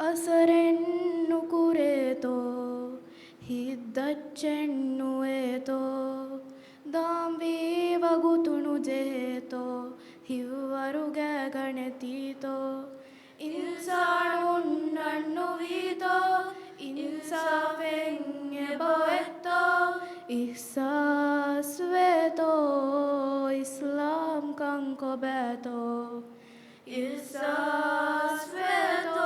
ಅಸರೆನ್ನು ಕುರೆತೋ ಹಿದ್ದಚ್ಚೆನ್ನು ಏತೋ ದಾಂಬೀವಗುತುಣು ಜೇತೋ ಹಿವ್ವರುಗೆ ಗಣತೀತೋ ಇನ್ಸಾನುಣ್ಣಣ್ಣು ವೀತೋ ಇನ್ಸಾಫೆಂಗೆ ಬವೆತ್ತೋ ಇಹ್ಸಾಸ್ವೇತೋ ಇಸ್ಲಾಂ ಕಂಕೊಬೇತೋ ಇಹ್ಸಾಸ್ವೇತೋ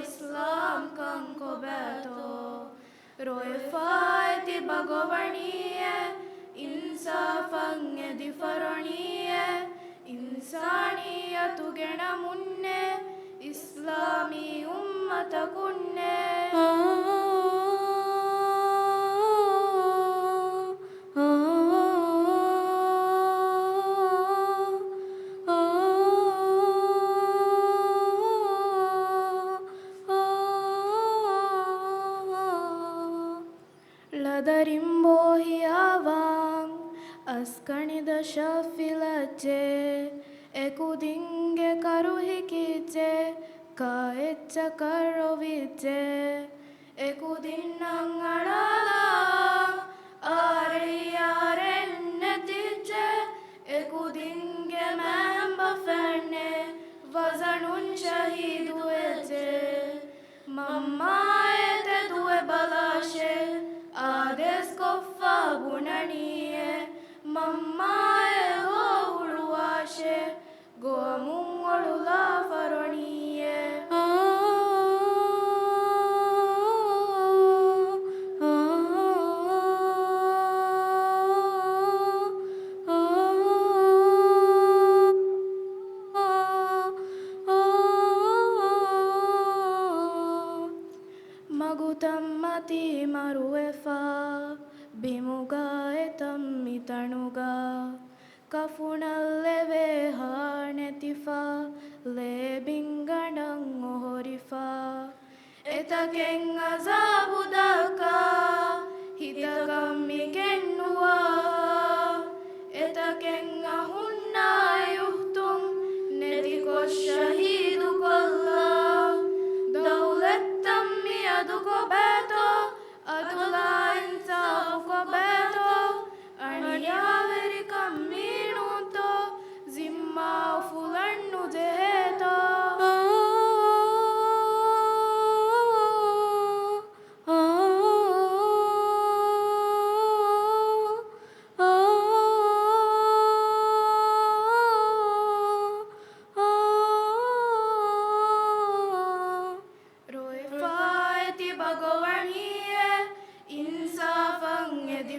ಇಸ್ಲಾಂ ಕಂಕೊಬೇತೋ ರೋಯಫಾಯ್ತಿ ಬಗೊವಣಿಯೆ ಇನ್ಸಾಫಂಗೆ ದಿಫರಣಿಯೆ ಇನ್ಸಾನಿಯತುಗೆಣ ಮುನ್ನೆ ಇಸ್ಲಾಮಿ ಉಮ್ಮತ ಕುನ್ನೆ ಲದರಿಂಬೋಹಿಯಾವಾಂ ಅಸ್ಕಣಿದ ಶಫಿಲಜ್ಜೆ ಎಕುದಿಂಗೆ ಕರುಹಿಕಿಜ್ಜೆ ಕಾಯೆಚ್ಚ ಕರೋವಿಜ್ಜೆ ಎಕುದಿನ್ನಂಗಳಲ ಆರೆಯಾರೆನ್ನತಿಜ್ಜೆ ಎಕುದಿಂಗೆ ಮೆಂಬ ಫೆಣ್ಣೆ ವಜನುನ್ ಶಹೀದು ಎಜ್ಜೆ ಮಮ್ಮಾಯತೆ ದುವೆ ಬಲಾಶೆ ಆದೇಸ್ ಕೊಫ್ಫ ಬುಣಣಿಯೆ ಮಮ್ಮಾಯೆ ಗೋ ಉಳುವಾಶೆ ಗೋ ಮುಂಗೊಳುಲ ಫರಣಿಯೆ ಮಗುತಮ್ಮತಿ ಮರುವೆಫಾ ಬಿಮುಗಾಯೆ ತಮ್ಮಿ ತಣುಗ ಕಫುಣಲ್ಲೆವೆ ಹಾಣೆತಿಫಾ ಲೇ ಬಿಂಗಣಂಗು ಹೊರಿಫಾ ಎತಕೆಂಗ ಜಾಬುದಕ ಹಿತಗಮ್ಮಿ ಕೆನ್ನುವ ಎತಕೆಂಗ ಹುಣ್ಣಾಯುಹ್ತುಂ ನೆತಿಕೊ ಶಹೀದು ಕೊಲ್ಲ ದೌಲತ್ತಮ್ಮಿ ಅದುಕೊ ಬೇತೋ ಅದುಲಾ ಇನ್ಸಾಫು ಬೇತೋ ಅಣಿಯಾವೆರಿ ಕಮ್ಮೀಣುತೋ ಜಿಮ್ಮಾ ಫುಲಣ್ಣು ಜೇತೋ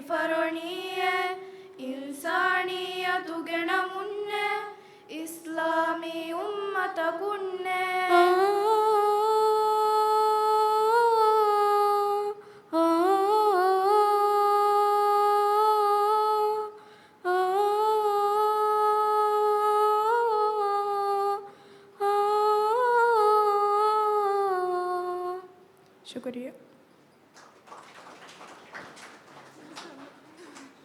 ಫರಣಿಯೆ ಇನ್ಸಾನಿಯತುಗೆಣ ಮುನ್ನೆ ಇಸ್ಲಾಮಿ ಉಮ್ಮತ ಕುನ್ನೆ ಶುಕ್ರಿಯಾ.